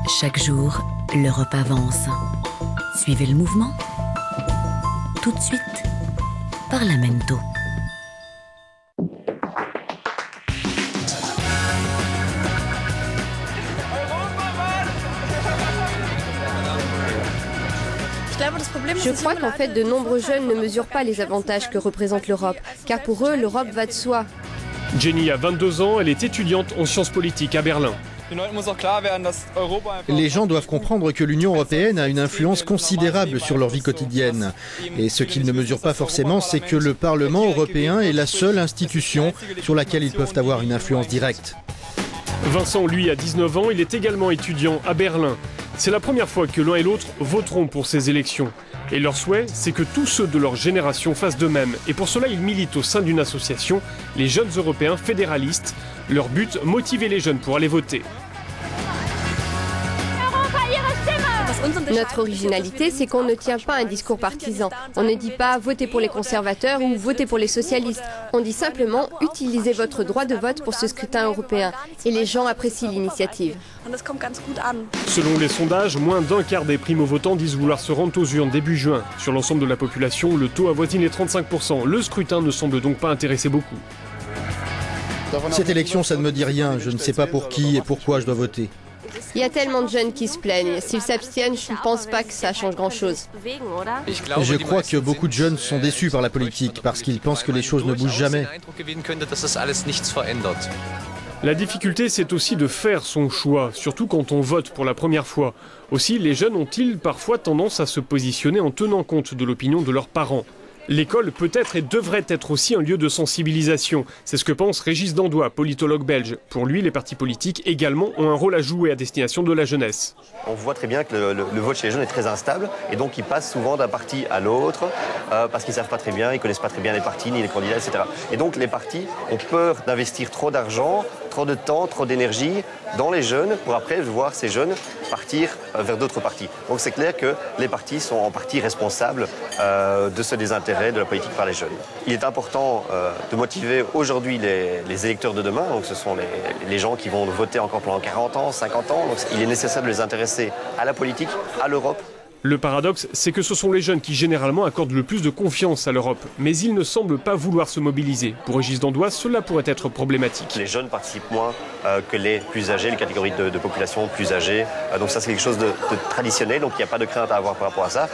Chaque jour, l'Europe avance. Suivez le mouvement. Tout de suite, Parlamento. Je crois qu'en fait, de nombreux jeunes ne mesurent pas les avantages que représente l'Europe, car pour eux, l'Europe va de soi. Jenny a 22 ans, elle est étudiante en sciences politiques à Berlin. Les gens doivent comprendre que l'Union européenne a une influence considérable sur leur vie quotidienne. Et ce qu'ils ne mesurent pas forcément, c'est que le Parlement européen est la seule institution sur laquelle ils peuvent avoir une influence directe. Vincent, lui, a 19 ans, il est également étudiant à Berlin. C'est la première fois que l'un et l'autre voteront pour ces élections. Et leur souhait, c'est que tous ceux de leur génération fassent de même. Et pour cela, ils militent au sein d'une association, les Jeunes Européens Fédéralistes. Leur but, motiver les jeunes pour aller voter. Notre originalité, c'est qu'on ne tient pas un discours partisan. On ne dit pas « votez pour les conservateurs » ou « votez pour les socialistes ». On dit simplement « utilisez votre droit de vote pour ce scrutin européen ». Et les gens apprécient l'initiative. Selon les sondages, moins d'un quart des primo-votants disent vouloir se rendre aux urnes début juin. Sur l'ensemble de la population, le taux avoisine les 35%. Le scrutin ne semble donc pas intéresser beaucoup. Cette élection, ça ne me dit rien. Je ne sais pas pour qui et pourquoi je dois voter. Il y a tellement de jeunes qui se plaignent. S'ils s'abstiennent, je ne pense pas que ça change grand-chose. Je crois que beaucoup de jeunes sont déçus par la politique parce qu'ils pensent que les choses ne bougent jamais. La difficulté, c'est aussi de faire son choix, surtout quand on vote pour la première fois. Aussi, les jeunes ont-ils parfois tendance à se positionner en tenant compte de l'opinion de leurs parents ? L'école peut être et devrait être aussi un lieu de sensibilisation. C'est ce que pense Régis Dandois, politologue belge. Pour lui, les partis politiques également ont un rôle à jouer à destination de la jeunesse. On voit très bien que le vote chez les jeunes est très instable et donc ils passent souvent d'un parti à l'autre parce qu'ils ne savent pas très bien, ils ne connaissent pas très bien les partis ni les candidats, etc. Et donc les partis ont peur d'investir trop d'argent, trop de temps, trop d'énergie dans les jeunes pour après voir ces jeunes partir vers d'autres partis. Donc c'est clair que les partis sont en partie responsables de ce désintérêt de la politique par les jeunes. Il est important de motiver aujourd'hui les électeurs de demain, donc ce sont les gens qui vont voter encore pendant 40 ans, 50 ans, donc il est nécessaire de les intéresser à la politique, à l'Europe. Le paradoxe, c'est que ce sont les jeunes qui généralement accordent le plus de confiance à l'Europe, mais ils ne semblent pas vouloir se mobiliser. Pour Régis Dandois, cela pourrait être problématique. Les jeunes participent moins que les plus âgés, les catégories de population plus âgées, donc ça c'est quelque chose de traditionnel, donc il n'y a pas de crainte à avoir par rapport à ça.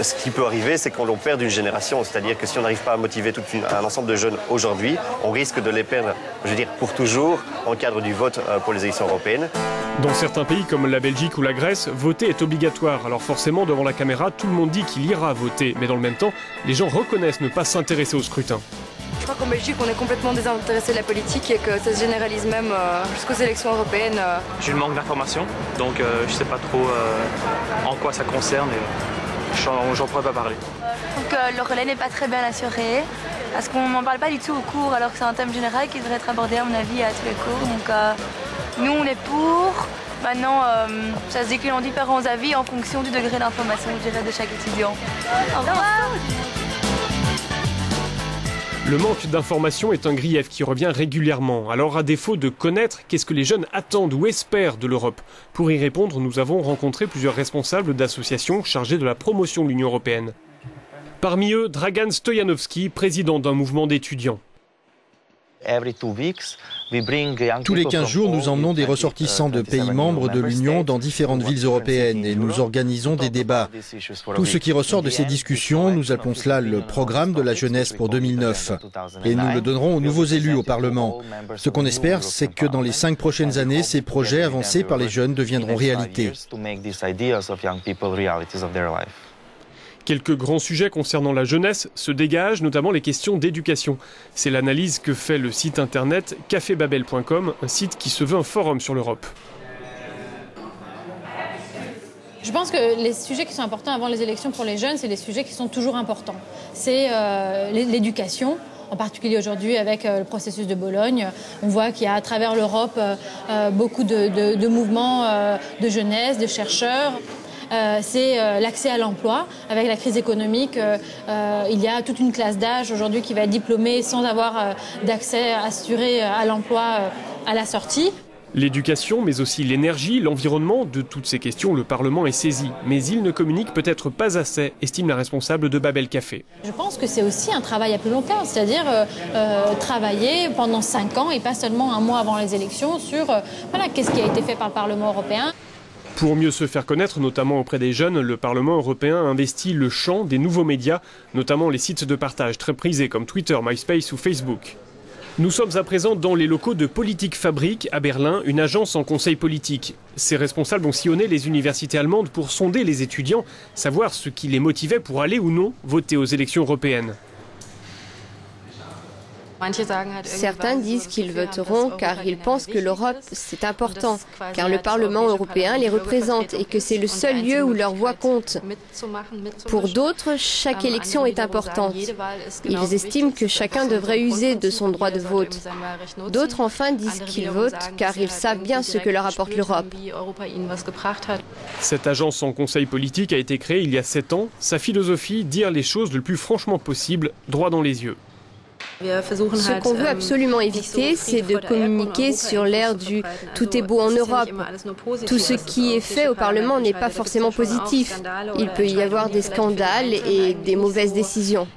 Ce qui peut arriver, c'est qu'on perd une génération, c'est-à-dire que si on n'arrive pas à motiver un ensemble de jeunes aujourd'hui, on risque de les perdre, je veux dire, pour toujours, dans le cadre du vote pour les élections européennes. Dans certains pays comme la Belgique ou la Grèce, voter est obligatoire. Alors forcément, devant la caméra, tout le monde dit qu'il ira voter. Mais dans le même temps, les gens reconnaissent ne pas s'intéresser au scrutin. Je crois qu'en Belgique, on est complètement désintéressé de la politique et que ça se généralise même jusqu'aux élections européennes. J'ai le manque d'informations, donc je ne sais pas trop en quoi ça concerne. J'en pourrais pas parler. Je trouve que le relais n'est pas très bien assuré, parce qu'on n'en parle pas du tout au cours, alors que c'est un thème général qui devrait être abordé à mon avis à tous les cours. Donc nous on est pour, maintenant ça se décline en différents avis en fonction du degré d'information, je dirais, de chaque étudiant. Au revoir. Le manque d'information est un grief qui revient régulièrement. Alors à défaut de connaître, qu'est-ce que les jeunes attendent ou espèrent de l'Europe ? Pour y répondre, nous avons rencontré plusieurs responsables d'associations chargées de la promotion de l'Union européenne. Parmi eux, Dragan Stoyanovski, président d'un mouvement d'étudiants. Tous les 15 jours, nous emmenons des ressortissants de pays membres de l'Union dans différentes villes européennes et nous organisons des débats. Tout ce qui ressort de ces discussions, nous appelons cela le programme de la jeunesse pour 2009. Et nous le donnerons aux nouveaux élus au Parlement. Ce qu'on espère, c'est que dans les 5 prochaines années, ces projets avancés par les jeunes deviendront réalité. Quelques grands sujets concernant la jeunesse se dégagent, notamment les questions d'éducation. C'est l'analyse que fait le site internet cafébabel.com, un site qui se veut un forum sur l'Europe. Je pense que les sujets qui sont importants avant les élections pour les jeunes, c'est les sujets qui sont toujours importants. C'est l'éducation, en particulier aujourd'hui avec le processus de Bologne. On voit qu'il y a à travers l'Europe beaucoup de mouvements de jeunesse, de chercheurs. C'est l'accès à l'emploi. Avec la crise économique, il y a toute une classe d'âge aujourd'hui qui va être diplômée sans avoir d'accès assuré à l'emploi à la sortie. L'éducation, mais aussi l'énergie, l'environnement, de toutes ces questions, le Parlement est saisi. Mais il ne communique peut-être pas assez, estime la responsable de Babel Café. Je pense que c'est aussi un travail à plus long terme, c'est-à-dire travailler pendant 5 ans et pas seulement un mois avant les élections sur voilà, qu'est-ce qui a été fait par le Parlement européen. Pour mieux se faire connaître, notamment auprès des jeunes, le Parlement européen investit le champ des nouveaux médias, notamment les sites de partage très prisés comme Twitter, MySpace ou Facebook. Nous sommes à présent dans les locaux de Politik Fabrik à Berlin, une agence en conseil politique. Ses responsables ont sillonné les universités allemandes pour sonder les étudiants, savoir ce qui les motivait pour aller ou non voter aux élections européennes. Certains disent qu'ils voteront car ils pensent que l'Europe, c'est important, car le Parlement européen les représente et que c'est le seul lieu où leur voix compte. Pour d'autres, chaque élection est importante. Ils estiment que chacun devrait user de son droit de vote. D'autres, enfin, disent qu'ils votent car ils savent bien ce que leur apporte l'Europe. Cette agence en conseil politique a été créée il y a 7 ans. Sa philosophie, dire les choses le plus franchement possible, droit dans les yeux. Ce qu'on veut absolument éviter, c'est de communiquer sur l'ère du « tout est beau en Europe ». Tout ce qui est fait au Parlement n'est pas forcément positif. Il peut y avoir des scandales et des mauvaises décisions.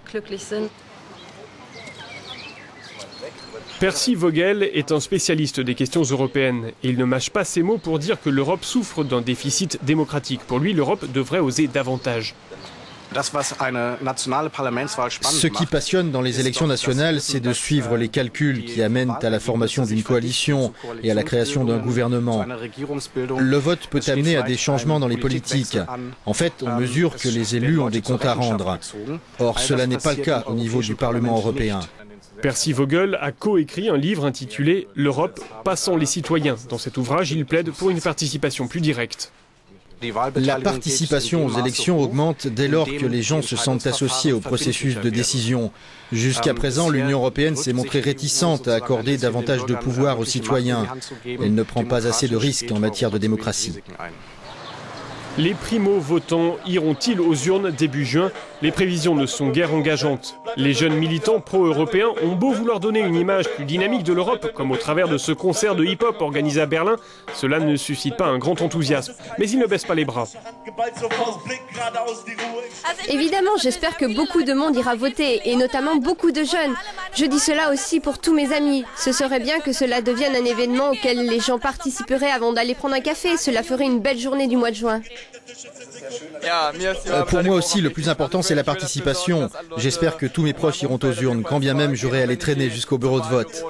Percy Vogel est un spécialiste des questions européennes. Il ne mâche pas ses mots pour dire que l'Europe souffre d'un déficit démocratique. Pour lui, l'Europe devrait oser davantage. Ce qui passionne dans les élections nationales, c'est de suivre les calculs qui amènent à la formation d'une coalition et à la création d'un gouvernement. Le vote peut amener à des changements dans les politiques. En fait, on mesure que les élus ont des comptes à rendre. Or, cela n'est pas le cas au niveau du Parlement européen. Percy Vogel a coécrit un livre intitulé « L'Europe, passant les citoyens ». Dans cet ouvrage, il plaide pour une participation plus directe. La participation aux élections augmente dès lors que les gens se sentent associés au processus de décision. Jusqu'à présent, l'Union européenne s'est montrée réticente à accorder davantage de pouvoir aux citoyens. Elle ne prend pas assez de risques en matière de démocratie. Les primo-votants iront-ils aux urnes début juin? Les prévisions ne sont guère engageantes. Les jeunes militants pro-européens ont beau vouloir donner une image plus dynamique de l'Europe, comme au travers de ce concert de hip-hop organisé à Berlin, cela ne suscite pas un grand enthousiasme. Mais ils ne baissent pas les bras. Évidemment, j'espère que beaucoup de monde ira voter, et notamment beaucoup de jeunes. Je dis cela aussi pour tous mes amis. Ce serait bien que cela devienne un événement auquel les gens participeraient avant d'aller prendre un café. Cela ferait une belle journée du mois de juin. Pour moi aussi, le plus important, c'est la participation. J'espère que tous mes proches iront aux urnes, quand bien même j'aurai à les traîner jusqu'au bureau de vote.